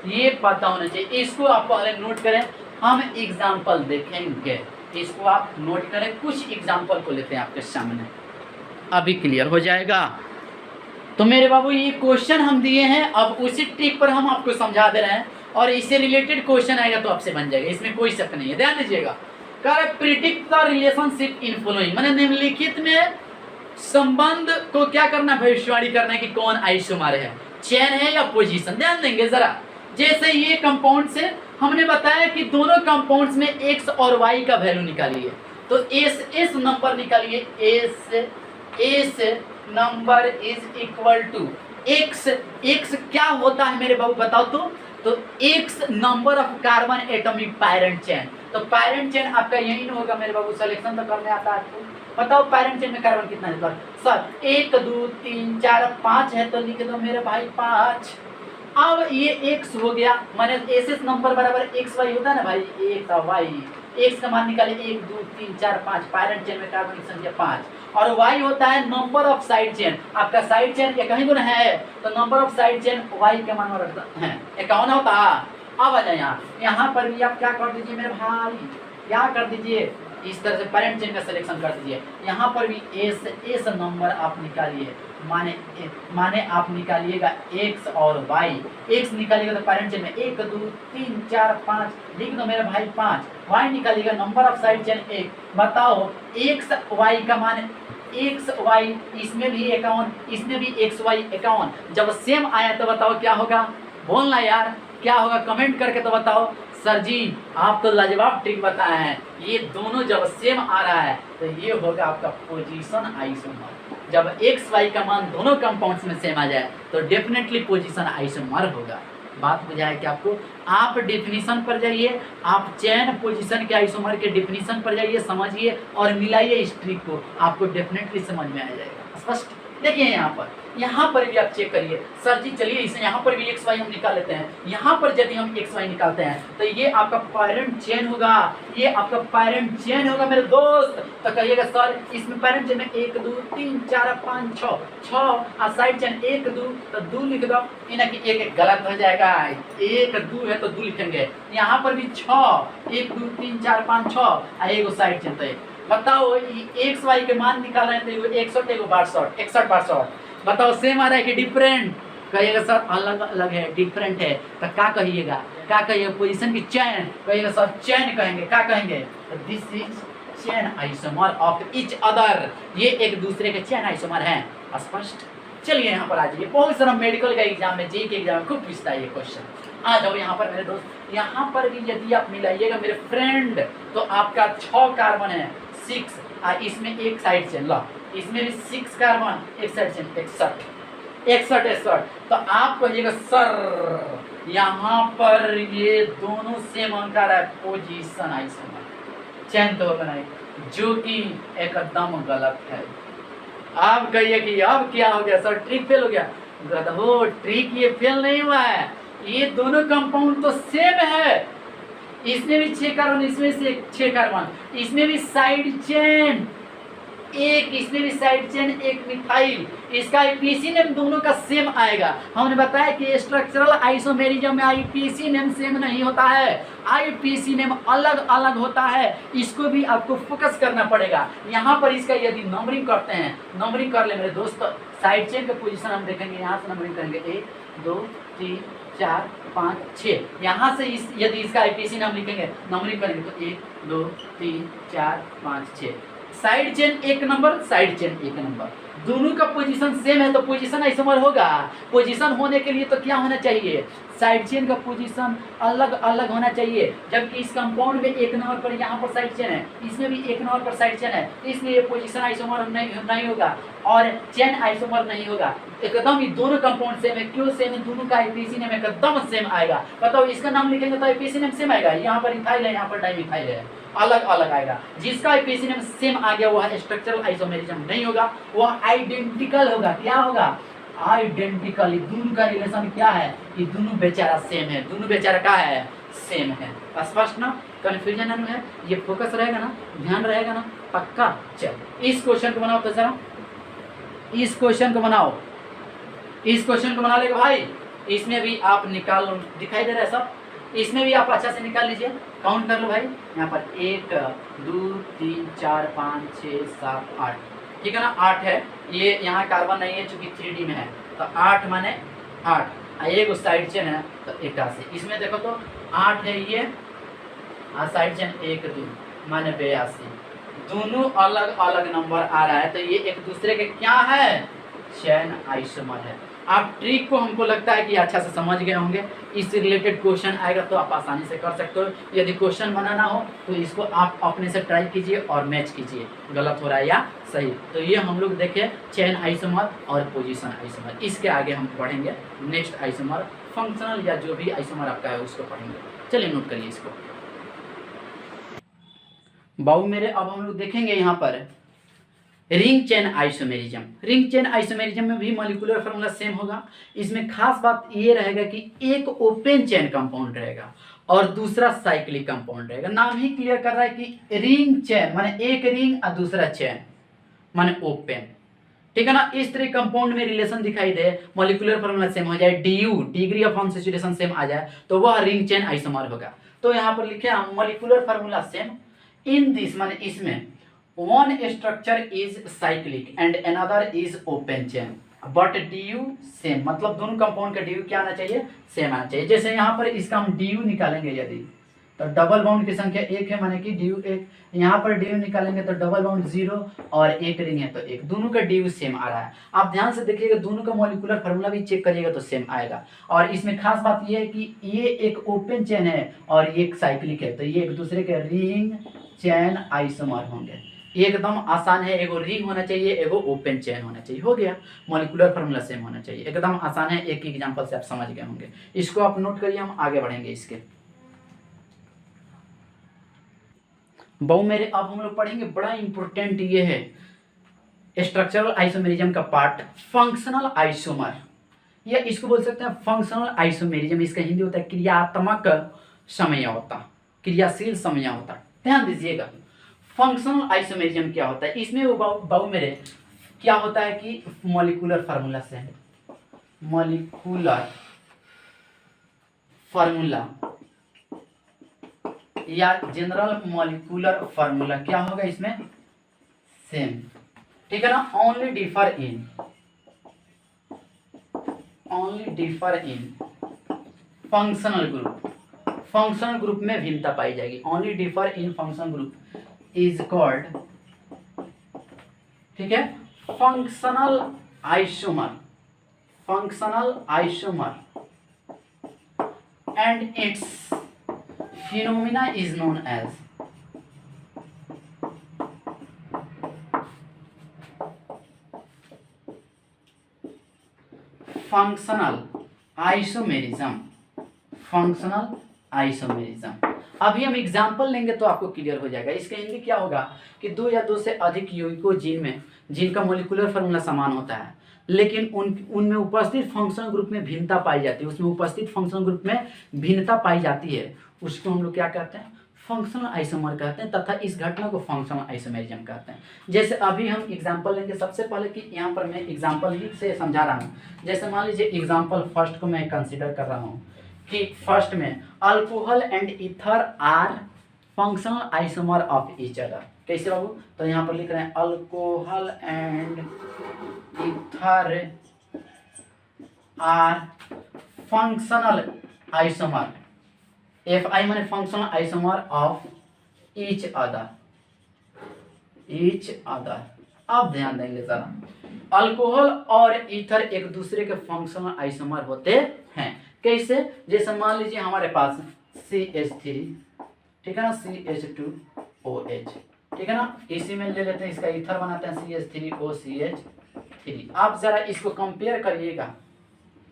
ये पता होना चाहिए। इसको आप पहले नोट करें, हम एग्जाम्पल देखेंगे, इसको आप नोट करें, कुछ एग्जाम्पल को लेते हैं आपके सामने, अभी क्लियर हो जाएगा। तो मेरे बाबू ये क्वेश्चन हम दिए हैं, अब उसी ट्रिक पर हम आपको समझा दे रहे हैं और इससे रिलेटेड क्वेश्चन आएगा तो आपसे बन जाएगा, इसमें कोई शक नहीं है। ध्यान दीजिएगा, predict the relationship in following, मैंने निम्नलिखित में संबंध को क्या करना, भविष्यवाणी करना है कि कौन आइसोमर है, चेन है या पोजीशन। ध्यान देंगे जरा, जैसे ये कंपाउंड से हमने बताया कि दोनों कंपाउंड्स में एक्स और वाई का वैल्यू निकालिए, तो एस नंबर निकालिए, S number is equal to X क्या होता है मेरे बाबू बताओ तो X number of carbon atomic parent chain, तो पैरेंट चेन आपका यही ना होगा मेरे बाबू, सिलेक्शन तो करने आता है आपको, बताओ पैरेंट चेन में कार्बन कितना है सर, 1 2 3 4 5 है, तो लिख दो मेरे भाई 5। अब ये x हो गया, माने एस नंबर बराबर एक्स वाई होता है ना भाई, एक्स और वाई, एक्स का मान निकाले 1 2 3 4 5, पैरेंट चेन में कार्बन की संख्या 5, और y होता है नंबर ऑफ साइड चेन, आपका साइड चेन ये कहीं गुना है तो number of side chain y के मान रखता है 51 होता है। अब आ जाए यहाँ पर भी आप क्या कर दीजिए मेरे भाई, क्या कर दीजिए, इस तरह से पैरेंट चेन का सिलेक्शन कर दीजिए, यहाँ पर भी एस नंबर आप निकालिए, माने आप निकालिएगा x और y, x निकालिएगा तो पैरेंट चेन में 1 2 3 4 5 लिख दो मेरे भाई 5, y निकालिएगा नंबर ऑफ साइड चेन 1, बताओ x y का मान एक्स वाई, इसमें भी 51, इसमें भी एक्स वाई 51, जब सेम आया तो बताओ क्या होगा, बोलना यार क्या होगा, कमेंट करके तो बताओ। सर जी आप तो लाजवाब ट्रिक बताए हैं, ये दोनों जब सेम आ रहा है तो ये होगा आपका पोजीशन आइसोमर। जब एक्स वाई का मान दोनों कंपाउंड्स में सेम आ जाए तो डेफिनेटली पोजीशन आइसोमर होगा। बात बुझाए कि आपको, आप डेफिनेशन पर जाइए, आप चेन पोजीशन के आइसोमर के डेफिनेशन पर जाइए, समझिए और मिलाइए इस ट्रिक को, आपको डेफिनेटली समझ में आ जाएगा। स्पष्ट देखिए यहाँ पर भी आप चेक करिए, सर जी चलिए इसे यहाँ पर भी एक्स वाई हम निकाल लेते हैं, यहाँ पर यदि हम एक्स वाई निकालते हैं तो ये आपका पैरेंट चेन होगा, ये आपका पैरेंट चेन होगा मेरे दोस्त। तो कहिएगा सर इसमें पैरेंट चेन में 1 2 3 4 5 6 और साइड चेन 1 2 तो 2 लिख दो, इन्हें कि एक गलत हो जाएगा, 1 2 है तो 2 लिखेंगे, यहाँ पर भी 6 1 2 3 4 5 6 और एक साइड चेन, तो बताओ एक्स वाई के मान निकाल रहे हैं तो 61 एगो 62 61 62, बताओ सेम आ रहा है कि डिफरेंट, कहिएगा सर अलग अलग है डिफरेंट है, तो क्या कहिएगा, क्या कहिएगा पोजीशन की चेन, कहिएगा सर चेन कहेंगे, क्या कहेंगे, this is chain isomer of each other, ये एक दूसरे के चेन आइसोमर हैं। स्पष्ट, चलिए यहाँ पर आ जाइए, बहुत सारा मेडिकल का एग्जाम में, जेई के एग्जाम में खूब पूछता है ये क्वेश्चन। आ जाओ यहाँ पर मेरे दोस्त, यहाँ पर भी यदि आप मिलाइएगा मेरे फ्रेंड तो आपका 6 कार्बन है 6, और इसमें एक साइड चेन लो, इसमें भी 6 कार्बन एक साइड चेन 61, तो आप कहिएगा सर यहाँ पर ये दोनों सेम अंक आ रहा है, पोजीशन आइसोमर चेन तो बनाए, जो कि एकदम गलत है। आप कहिए कि अब क्या हो गया सर, ट्रिक फेल हो गया, गधो ट्रिक ये फेल नहीं हुआ है, ये दोनों कंपाउंड तो सेम है, इसमें भी 6 कार्बन, इसमें से 6 कार्बन, इसमें भी साइड चेन एक, इसमें भी साइड चेन एक मिथाइल, इसका आईपीसी नेम दोनों का सेम आएगा। हमने बताया कि स्ट्रक्चरल आइसोमेरिज्म में आईपीसी नेम सेम नहीं होता है, आईपीसी नेम अलग अलग होता है, इसको भी आपको फोकस करना पड़ेगा। यहाँ पर इसका यदि नंबरिंग करते हैं, नंबरिंग कर ले मेरे दोस्त, साइड चेन का पोजीशन हम देखेंगे, यहाँ से नंबरिंग करेंगे 1 2 3 4 5 6, यहाँ से इस यदि इसका आईपीसी नाम लिखेंगे, नंबरिंग करेंगे तो 1 2 3 4 5 6, साइड चेन एक नंबर, साइड चेन एक नंबर, दोनों का पोजीशन सेम है तो पोजीशन आइसोमर होगा। पोजीशन होने के लिए तो क्या होना चाहिए, साइड चेन का पोजीशन अलग अलग होना चाहिए, जबकि इस कंपाउंड में एक नंबर पर यहाँ पर साइड चेन है, इसमें भी एक नंबर पर साइड चेन है, इसलिए पोजीशन आइसोमर नहीं होगा और चेन आइसोमर नहीं होगा। एकदम ही दोनों कंपाउंड सेम है, क्यों सेम है, दोनों का आईपीसी नेम एकदम सेम आएगा। बताओ इसका नाम लिखेंगे तो आईपीसी नेम सेम आएगा, यहाँ पर इथाइल है, यहाँ पर डाइमिथाइल है, अलग अलग आएगा। जिसका आईपीसी नेम सेम आ गया वह स्ट्रक्चरल आइसोमेरिज्म नहीं होगा, वह आइडेंटिकल होगा। क्या होगा, आइडेंटिकल। दोनों का रिलेशन क्या है, ये दोनों बेचारा सेम है, दोनों बेचारा का है, सेम है। स्पष्ट ना, कंफ्यूजन है, ये फोकस रहेगा ना, ध्यान रहेगा ना, पक्का। चल इस क्वेश्चन को बनाओ तो जरा, इस क्वेश्चन को बनाओ, इस क्वेश्चन को बना लेगा भाई। इसमें भी आप निकाल, दिखाई दे रहा है सब, इसमें भी आप अच्छा से निकाल लीजिए, काउंट कर लो भाई। यहाँ पर 1 2 3 4 5 6 7 8, ठीक है ना, 8 है। ये यहाँ कार्बन नहीं है चूंकि 3D में है, तो 8 माने 8, एक साइड चेन है तो 81, इसमें देखो तो 8 है ये, साइड चेन 1 2 माने 82, दोनों अलग अलग नंबर आ रहा है, तो ये एक दूसरे के क्या है, चेन आइसोमर है। आप ट्रिक को हमको लगता है कि अच्छा से समझ गए होंगे, इससे रिलेटेड क्वेश्चन आएगा तो आप आसानी से कर सकते हो। यदि क्वेश्चन बनाना हो तो इसको आप अपने से ट्राई कीजिए और मैच कीजिए, गलत हो रहा है या सही। तो ये हम लोग देखे चेन आइसोमर और पोजीशन आइसोमर। इसके आगे हम पढ़ेंगे नेक्स्ट आइसोमर, फंक्शनल या जो भी आइसोमर आपका है उसको पढ़ेंगे। चलिए नोट करिए इसको बाबू मेरे। अब हम लोग देखेंगे यहाँ पर ring chain isomerism. Ring chain isomerism में भी मॉलिक्यूलर फार्मूला सेम होगा। इसमें खास बात ये रहेगा कि एक ओपन चेन कंपाउंड रहेगा और दूसरा साइक्लिक कंपाउंड रहेगा। नाम ही क्लियर कर रहा है कि रिंग चेन माने एक रिंग और दूसरा चेन माने ओपन, ठीक है ना। इस तरह कंपाउंड में रिलेशन दिखाई दे, मॉलिक्यूलर फार्मूला सेम हो जाए, DU degree of unsaturation same आ जाए, तो वह रिंग चेन आइसोमर होगा। तो यहाँ पर लिखे हम molecular formula same in this माने इसमें one structure is cyclic and another is open chain but DU same, मतलब दोनों कंपाउंड का DU क्या आना चाहिए, सेम आना चाहिए। जैसे यहाँ पर इसका हम DU निकालेंगे यदि, तो डबल बाउंड की संख्या 1 है माने कि DU 1, यहाँ पर DU निकालेंगे तो डबल बाउंड 0 और एक रिंग है तो 1, दोनों का DU सेम आ रहा है। आप ध्यान से देखिएगा, दोनों का मॉलिक्यूलर फार्मूला भी चेक करिएगा तो सेम आएगा। और इसमें खास बात यह है कि ये एक ओपन चेन है और ये एक साइक्लिक है, तो ये एक दूसरे के रिंग चेन आइसोमर होंगे। एकदम आसान है, एगो रिंग होना चाहिए, एगो ओपन चेन होना चाहिए, हो गया। मॉलिक्यूलर फार्मूला सेम होना चाहिए, एकदम आसान है। एक एग्जांपल से आप समझ गए होंगे, इसको आप नोट करिए, हम आगे बढ़ेंगे इसके। बहु मेरे अब हम लोग पढ़ेंगे, बड़ा इंपॉर्टेंट ये है स्ट्रक्चरल आइसोमेरिज्म का पार्ट, फंक्शनल आइसोमर, या इसको बोल सकते हैं फंक्शनल आइसोमेरिज्म। इसका हिंदी होता है क्रियात्मक समझौता, क्रियाशील समझौता। ध्यान दीजिएगा, फंक्शनल आइसोमेरिज्म क्या होता है, इसमें बाबू मेरे क्या होता है कि मॉलिक्यूलर फार्मूला से, मॉलिक्यूलर फार्मूला या जनरल मॉलिक्यूलर फार्मूला क्या होगा इसमें, सेम, ठीक है ना। Only differ in functional group, functional group में भिन्नता पाई जाएगी। Only differ in functional group is called, ठीक है, functional isomer, functional isomer and its phenomena is known as functional isomerism, functional isomerism. अभी हम एग्जाम्पल लेंगे तो आपको क्लियर हो जाएगा। इसका हिंदी क्या होगा कि दो या दो से अधिक यौगिकों जीन में जिनका मॉलिक्यूलर फार्मूला समान होता है, लेकिन उनमें उपस्थित फंक्शनल ग्रुप में भिन्नता पाई जाती है, उसमें उपस्थित फंक्शनल ग्रुप में भिन्नता पाई जाती है, उसको हम लोग क्या कहते हैं, फंक्शनल आइसोमर कहते हैं, तथा इस घटना को फंक्शनल आइसोमेरिज्म कहते हैं। जैसे अभी हम एग्जांपल लेंगे, सबसे पहले कि यहाँ पर मैं एग्जांपल ही से समझा रहा हूँ। जैसे मान लीजिए एग्जांपल फर्स्ट को मैं कंसीडर कर रहा हूँ कि फर्स्ट में alcohol and ether are functional isomer of each other. कैसे बाबू, तो यहाँ पर लिख रहे हैं alcohol and ether are functional isomer, F I माने functional isomer of each other, each other. अब ध्यान देंगे जरा, अल्कोहल और ईथर एक दूसरे के फंक्शनल आइसोमर होते हैं। कैसे, जैसे मान लीजिए हमारे पास CH3, ठीक है ना, CH2OH, ठीक है ना, इसी में ले लेते हैं, इसका ईथर बनाते हैं CH3OCH3। आप जरा इसको कंपेयर करिएगा,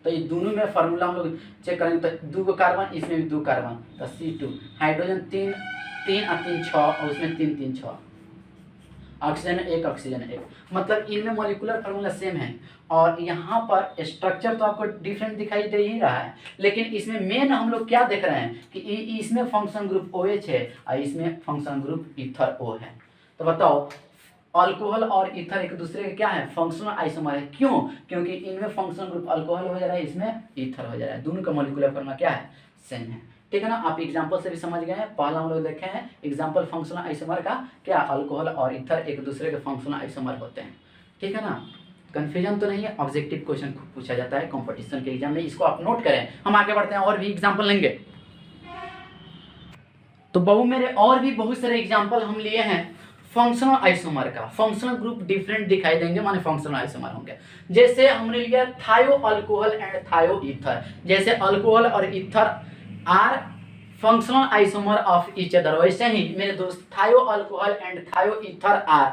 तो ये दोनों में फार्मूला हम लोग चेक करेंगे, तो 2 कार्बन, इसमें भी 2 कार्बन, तो C2, हाइड्रोजन 3 3 और 3 6, और उसमें 3 3 6, ऑक्सीजन 1 ऑक्सीजन 1, मतलब इनमें मॉलिक्यूलर फार्मूला सेम है। और यहाँ पर स्ट्रक्चर तो आपको डिफरेंट दिखाई दे ही रहा है, लेकिन इसमें मेन हम लोग क्या देख रहे हैं कि इसमें फंक्शन ग्रुप OH है और इसमें फंक्शन ग्रुप ईथर O है। तो बताओ, अल्कोहल और ईथर एक दूसरे के क्या है, फंक्शनल आइसोमर है। क्यों, क्योंकि इनमें फंक्शनल ग्रुप अल्कोहल हो जा रहा है, इसमें ईथर हो जा रहा है, दोनों का मॉलिक्यूलर फार्मूला क्या है, सेम है। ठीक है ना, आप एग्जांपल से भी समझ गए हैं। पहला हम लोग देखे हैं एग्जांपल फंक्शनल आइसोमर का, क्या अल्कोहल और ईथर एक दूसरे के फंक्शनल आइसोमर होते हैं। ठीक है ना, कंफ्यूजन तो नहीं है। ऑब्जेक्टिव क्वेश्चन पूछा जाता है कंपटीशन के एग्जाम में, इसको आप नोट करें। हम आगे बढ़ते हैं, और भी एग्जाम्पल लेंगे। तो बहु मेरे और भी बहुत सारे एग्जाम्पल हम लिए हैं फंक्शनल आइसोमर का। फंक्शनल ग्रुप डिफरेंट दिखाई देंगे, माने फंक्शनल आइसोमर होंगे। जैसे हमने लिया thio alcohol and thio ether. जैसे अल्कोहल और ether are functional isomer of each other, वैसे ही मेरे दोस्त thio alcohol and thio ether are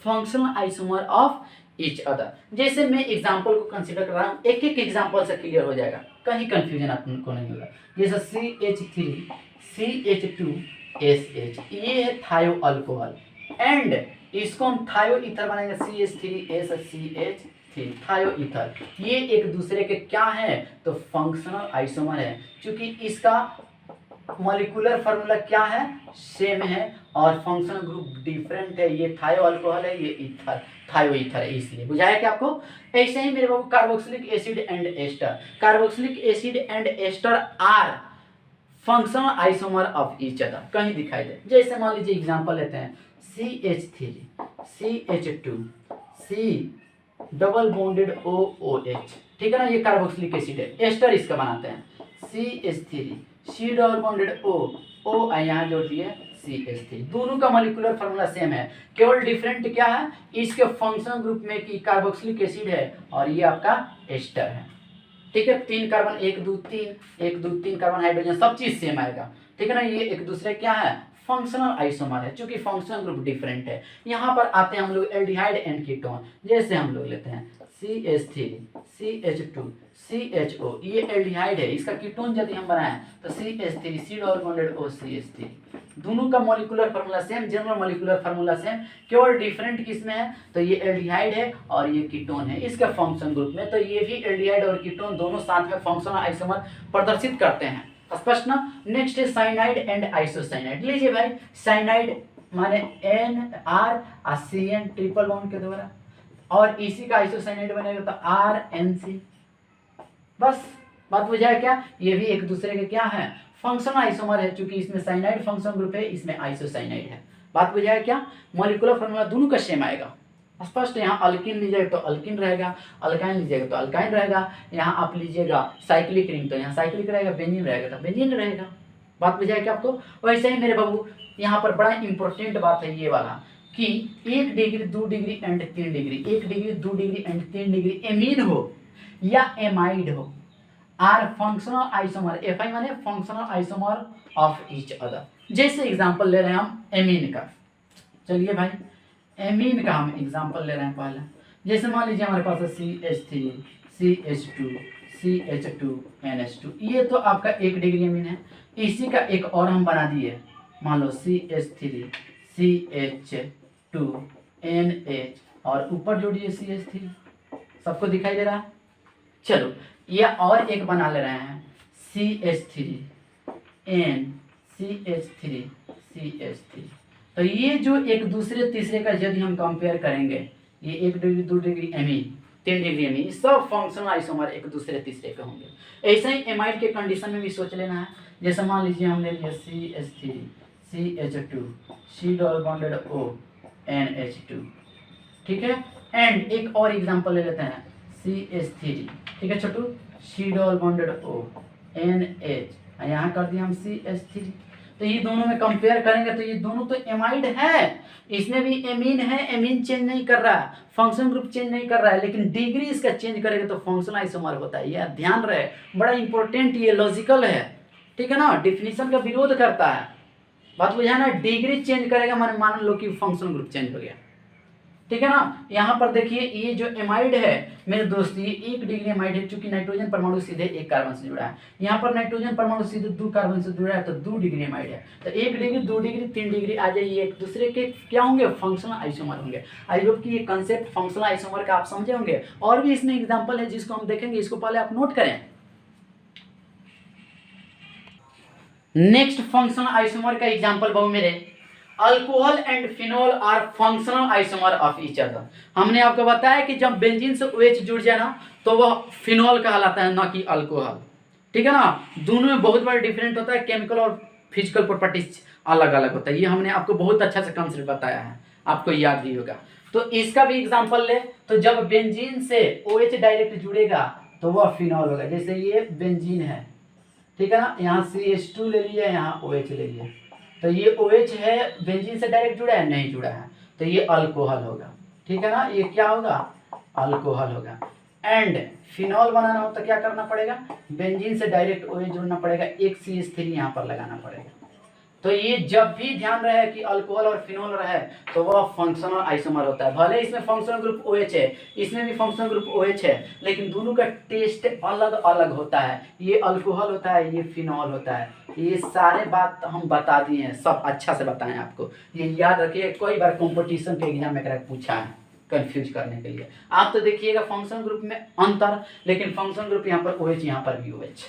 functional isomer of each other. जैसे मैं एग्जांपल को कंसीडर कर रहा हूँ, एक एक एग्जांपल से क्लियर हो जाएगा, कहीं कंफ्यूजन आपको नहीं होगा। जैसे CH3 CH2SH, ये है थायो अल्कोहल, एंड इसको हम थायो ईथर बनाएंगे CH3SCH3 थायो ईथर। ये एक दूसरे के क्या है, तो फंक्शनल आइसोमर है, क्योंकि इसका मॉलिक्यूलर फार्मूला क्या है, सेम है, और फंक्शनल ग्रुप डिफरेंट है। ये थायो अल्कोहल है, ये ईथर थायो ईथर है, इसलिए बुझाया क्या आपको। ऐसे ही मेरे बाबू carboxylic acid and ester, carboxylic acid and ester are functional isomer of each other, कहीं दिखाई दे। जैसे मान लीजिए एग्जांपल लेते हैं CH3 CH2 C double bonded OOH, ठीक है ना, ये कार्बोक्सिलिक एसिड है। एस्टर इसका बनाते हैं CH3 C double bonded O यहाँ जोड़ दिए CH3। दोनों का मॉलिक्यूलर फार्मूला सेम है, केवल डिफरेंट क्या है, इसके फंक्शनल ग्रुप में कि कार्बोक्सिलिक एसिड है और ये आपका एस्टर है। ठीक है, 3 कार्बन 1 2 3 कार्बन हाइड्रोजन, सब चीज सेम आएगा। ठीक है ना, ये एक दूसरे क्या है, फंक्शनल आइसोमर है, क्योंकि फंक्शनल ग्रुप डिफरेंट है। यहाँ पर आते हैं हम लोग एल्डिहाइड एंड कीटोन। जैसे हम लोग लेते हैं CH3 CH2 CHO, ये एल्डिहाइड है, इसका कीटोन यदि हम बनाएं तो CH3 C double bonded O CH3। दोनों का molecular formula same, general molecular formula same, केवल डिफरेंट किसमें है, तो ये एल्डिहाइड है और ये कीटोन है इसका फंक्शन ग्रुप में। तो ये भी एल्डिहाइड और कीटोन दोनों साथ में फंक्शनल आइसोमर प्रदर्शित करते हैं। स्पष्ट ना। नेक्स्ट है साइनाइड एंड आइसोसाइनाइड। लीजिए भाई, साइनाइड माने NR और CN ट्रिपल बॉन्ड के द्वारा, और इसी का आइसोसाइनाइड बनेगा तो RNC। बस बात बुझाया क्या, ये भी एक दूसरे के क्या है, फंक्शनल आइसोमर है, क्योंकि इसमें साइनाइड फंक्शन ग्रुप है, इसमें आइसोसाइनाइड है। बात बुझाया क्या, मॉलिक्यूलर फार्मूला दोनों का सेम आएगा। स्पष्ट। यहाँ अल्किन लीजिएगा तो अल्किन रहेगा, अल्काइन लीजिएगा तो अल्काइन रहेगा। यहाँ आप लीजिएगा साइक्लिक रिंग तो यहाँ साइक्लिक रहेगा, बेंजीन रहेगा तो बेंजीन रहेगा। बात बुझाया क्या आपको। वैसे ही मेरे बाबू यहाँ पर बड़ा इंपॉर्टेंट बात है ये वाला कि 1 degree 2 degree and 3 degree, 1 degree 2 degree and 3 degree amine हो या एमाइड हो, आर फंक्शनल आइसोमर, एफआई माने functional isomer of each other. जैसे एग्जांपल ले रहे हैं हम एमीन का। चलिए भाई, एमीन का हम एग्जांपल ले रहे हैं पहले। जैसे मान लीजिए हमारे पास है CH3 CH2 CH2 NH2, ये तो आपका 1 डिग्री एमीन है। इसी का एक और हम बना दिए, मान लो CH3 CH2 NH, और ऊपर जोड़िए CH3। सबको दिखाई दे रहा है। चलो ये और एक बना ले रहे हैं CH3 N CH3 तो ये जो एक दूसरे तीसरे का यदि हम कंपेयर करेंगे, ये 1 degree 2 degree amine 3 degree amine, सब फंक्शनल आइसोमर एक दूसरे तीसरे के होंगे। ऐसे ही एमाइड के कंडीशन में भी सोच लेना है। जैसे मान लीजिए हमने लिया CH3 CH2 C double bonded O NH2, ठीक है। एंड एक और एग्जांपल ले लेते हैं CH3, ठीक है छोटू, C double bonded O NH, यहाँ कर दिया हम CH3। तो ये दोनों में कंपेयर करेंगे तो ये दोनों तो एमाइड है, इसमें भी एमीन है, एमीन चेंज नहीं कर रहा है, फंक्शन ग्रुप चेंज नहीं कर रहा है, लेकिन डिग्री इसका चेंज करेगा तो फंक्शनल आइसोमर होता है। यह ध्यान रहे, बड़ा इंपॉर्टेंट, ये लॉजिकल है, ठीक है ना, डिफिनीशन का विरोध करता है। बात बुझा ना, डिग्री चेंज करेगा माने मान लो कि फंक्शनल ग्रुप चेंज हो गया, ठीक है ना। यहाँ पर देखिए ये जो एमाइड है मेरे दोस्त, ये 1 डिग्री एमाइड है, चूंकि नाइट्रोजन परमाणु सीधे 1 कार्बन से जुड़ा है, यहाँ पर नाइट्रोजन परमाणु सीधे 2 कार्बन से जुड़ा है, तो 2 डिग्री एमाइड है। तो 1 डिग्री 2 डिग्री 3 डिग्री आ जाइए, एक दूसरे के क्या होंगे, फंक्शनल आइसोमर होंगे। आई होप कि ये कंसेप्ट फंक्शनल आइसोमर का आप समझे होंगे। और भी इसमें एग्जाम्पल है जिसको हम देखेंगे, इसको पहले आप नोट करें। नेक्स्ट फंक्शनल आइसोमर का एग्जाम्पल बहु मेरे, alcohol and phenol are functional isomer of each other. हमने आपको बताया कि जब बेंजीन से OH जुड़ जाए ना तो वह फिनोल कहलाता है, ना कि अल्कोहल, ठीक है ना। दोनों में बहुत बड़ा डिफरेंट होता है, केमिकल और फिजिकल प्रॉपर्टीज अलग अलग होता है। ये हमने आपको बहुत अच्छा से कंसेप्ट बताया है, आपको याद भी होगा। तो इसका भी एग्जाम्पल ले, तो जब बेंजीन से OH डायरेक्ट जुड़ेगा तो वह फिनोल होगा। जैसे ये बेंजीन है, ठीक है ना, यहाँ CH2 ले लिया, यहाँ OH ले लिया, तो ये OH है, बेंजीन से डायरेक्ट जुड़ा है, नहीं जुड़ा है, तो ये अल्कोहल होगा, ठीक है ना, ये क्या होगा, अल्कोहल होगा। एंड फिनॉल बनाना हो तो क्या करना पड़ेगा, बेंजीन से डायरेक्ट OH जोड़ना पड़ेगा, एक CH3 यहाँ पर लगाना पड़ेगा। तो ये जब भी ध्यान रहे कि अल्कोहल और फिनोल रहे तो वह फंक्शनल आइसोमर होता है। भले इसमें फंक्शनल ग्रुप OH है, इसमें भी फंक्शनल ग्रुप OH है, लेकिन दोनों का टेस्ट अलग अलग होता है। ये अल्कोहल होता है, ये फिनोल होता है। ये सारे बात हम बता दिए हैं, सब अच्छा से बताएं आपको, ये याद रखिए। कई बार कंपटीशन के एग्जाम में पूछा है कंफ्यूज करने के लिए। आप तो देखिएगा फंक्शनल ग्रुप में अंतर, लेकिन फंक्शनल ग्रुप यहाँ पर OH, यहाँ पर भी OH,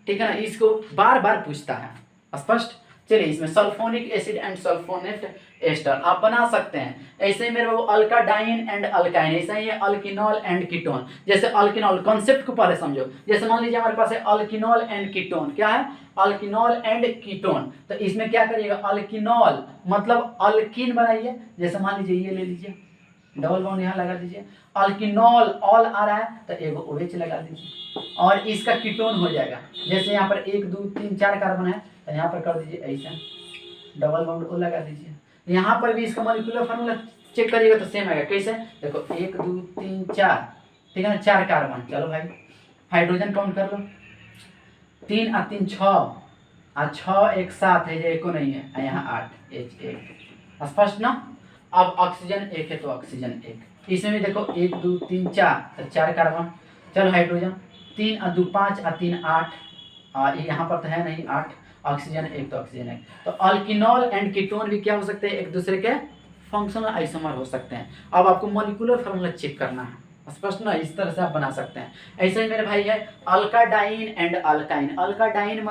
ठीक है ना, इसको बार बार पूछता है। स्पष्ट। चलिए इसमें sulphonic acid and sulphonate ester आप बना सकते हैं। ऐसे ही मेरे वो अल्काडाइन एंड अल्काइन, ऐसा ही है अल्किनॉल एंड कीटोन। जैसे अल्किनॉल, कॉन्सेप्ट को पहले समझो। जैसे मान लीजिए हमारे पास है अल्किनॉल एंड कीटोन, क्या है, अल्किनॉल एंड कीटोन। तो इसमें क्या करिएगा, अल्किनॉल मतलब अल्किन बनाइए। जैसे मान लीजिए ये ले लीजिए, डबल बॉन्ड यहाँ लगा दीजिए, अल्किनॉल ऑल आ रहा है तो एगो OH लगा दीजिए और इसका कीटोन हो जाएगा। जैसे यहाँ पर 1 2 3 4 कार्बन है तो यहाँ पर कर दीजिए ऐसा, डबल बॉन्ड O लगा दीजिए। यहाँ पर भी इसका मॉलिक्यूलर फार्मूला चेक करिएगा तो सेम आएगा। कैसे, देखो 1 2 3 4, ठीक है ना, 4 कार्बन। चलो भाई हाइड्रोजन काउंट कर लो, 3 और 3 6 और 6 एक साथ है, एको नहीं है, यहाँ 8 H1। स्पष्ट ना। अब ऑक्सीजन 1 है तो ऑक्सीजन 1, इसमें भी देखो 1 2 3 4 तो 4 कार्बन। चलो हाइड्रोजन 3 और 2 5 और 3 8, और यहाँ पर तो है नहीं 8, ऑक्सीजन 1 तो ऑक्सीजन 1। तो अल्किनॉल एंड कीटोन भी क्या हो सकते हैं, एक दूसरे के फंक्शनल आइसोमर हो सकते हैं। अब आपको मॉलिक्यूलर फार्मूला चेक करना है, स्पष्ट ना, इस तरह से आप बना सकते हैं। ऐसे ही मेरे भाई है अल्काडाइन एंड अल्काइन। अल्काडाइन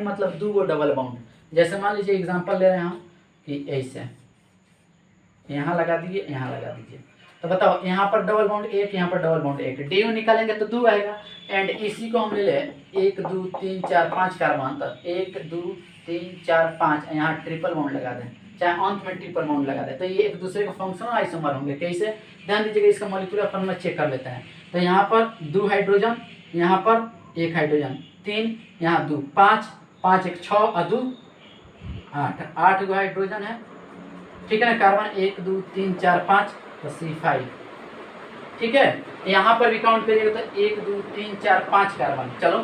मतलब 2 गो डबल बॉन्ड। जैसे मान लीजिए एग्जांपल ले रहे हैं हम कि ऐसे यहाँ लगा दीजिए, यहाँ लगा दीजिए, तो बताओ यहाँ पर डबल बॉन्ड 1, यहाँ पर डबल बॉन्ड 1, DU निकालेंगे तो 2 आएगा। एंड इसी को हम ले ले 1 2 3 4 5 कार्बन, तो 1 2 3 4 5, यहाँ ट्रिपल बॉन्ड लगा दें, चाहे अंत में ट्रिपल बॉन्ड लगा दें, तो ये एक दूसरे के फंक्शनल आइसोमर होंगे। कैसे, ध्यान दीजिएगा, इसका मॉलिक्यूलर फार्मूला चेक कर लेते हैं। तो यहाँ पर 2 हाइड्रोजन, यहाँ पर 1 हाइड्रोजन, 3 यहाँ 2 5 5 1 6 और 2 8 गो हाइड्रोजन है, ठीक है ना। कार्बन 1 2 3 4 5 तो C5, ठीक है। यहाँ पर भी काउंट करिएगा तो 1 2 3 4 5 कार्बन। चलो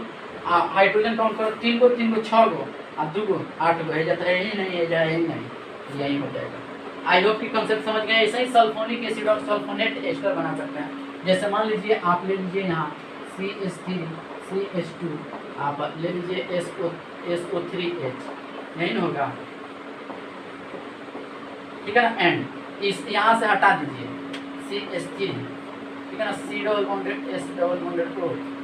हाइड्रोजन काउंट करो, 3 गो 6 गो और 2 गो 8 गो है जाता है, यही नहीं है, जाए यही नहीं, यही हो जाएगा। आई होप की कंसेप्ट समझ गए। ऐसा ही सल्फोनिक एसिड और सल्फोनेट एस्टर बना सकते हैं। जैसे मान लीजिए आप ले लीजिए यहाँ CH3 CH2, आप ले लीजिए SO3H, नहीं ना होगा, ठीक है ना। एंड इस यहाँ से हटा दीजिए CH3, ठीक है ना, C double bonded S double bonded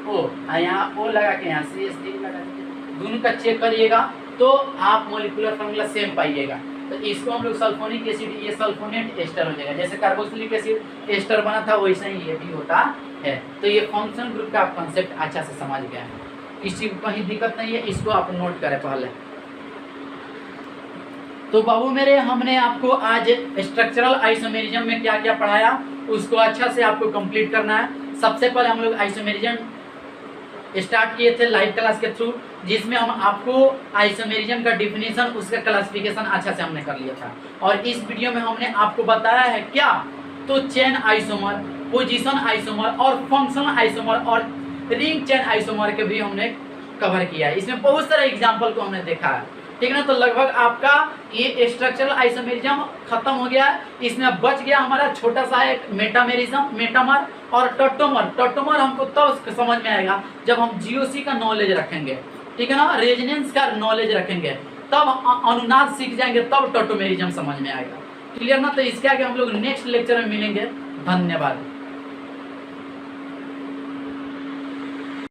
O, यहाँ O लगा के यहाँ CH3 लगा दीजिए। दोनों का चेक करिएगा तो आप मोलिकुलर फार्मूला सेम पाइएगा। तो इसको हम लोग सल्फोनिक एसिड, ये सल्फोनेट एस्टर हो जाएगा। जैसे कार्बोक्सिलिक एसिड एस्टर बना था वैसे ही ये भी होता है। तो ये फंक्शन ग्रुप का कॉन्सेप्ट अच्छा से समझ गए हैं, किसी को कहीं दिक्कत नहीं है, इसको आप नोट करें पहले। तो बाबू मेरे, हमने आपको आज स्ट्रक्चरल आइसोमेरिज्म में क्या क्या पढ़ाया उसको अच्छा से आपको कंप्लीट करना है। सबसे पहले हम लोग आइसोमेरिज्म स्टार्ट किए थे लाइव क्लास के थ्रू, जिसमें हम आपको आइसोमेरिज्म का डिफिनीशन, उसका क्लासिफिकेशन अच्छा से हमने कर लिया था। और इस वीडियो में हमने आपको बताया है क्या, तो चेन आइसोमर, पोजीशन आइसोमर और फंक्शनल आइसोमर और रिंग चेन आइसोमर के भी हमने कवर किया है। इसमें बहुत सारे एग्जाम्पल को हमने देखा है, ठीक है ना। तो लगभग आपका ये स्ट्रक्चरल आइसोमेरिज्म खत्म हो गया है। इसमें बच गया हमारा छोटा सा एक मेटामेरिज्म, मेटामर और टोटोमर। टोटोमर हमको तब समझ में आएगा जब हम जीओसी का नॉलेज रखेंगे, ठीक है ना, रेजोनेंस का नॉलेज रखेंगे, तब अनुनाद सीख जाएंगे, तब टोटोमेरिज्म समझ में आएगा। क्लियर ना। तो इसके आगे हम लोग नेक्स्ट लेक्चर में मिलेंगे। धन्यवाद।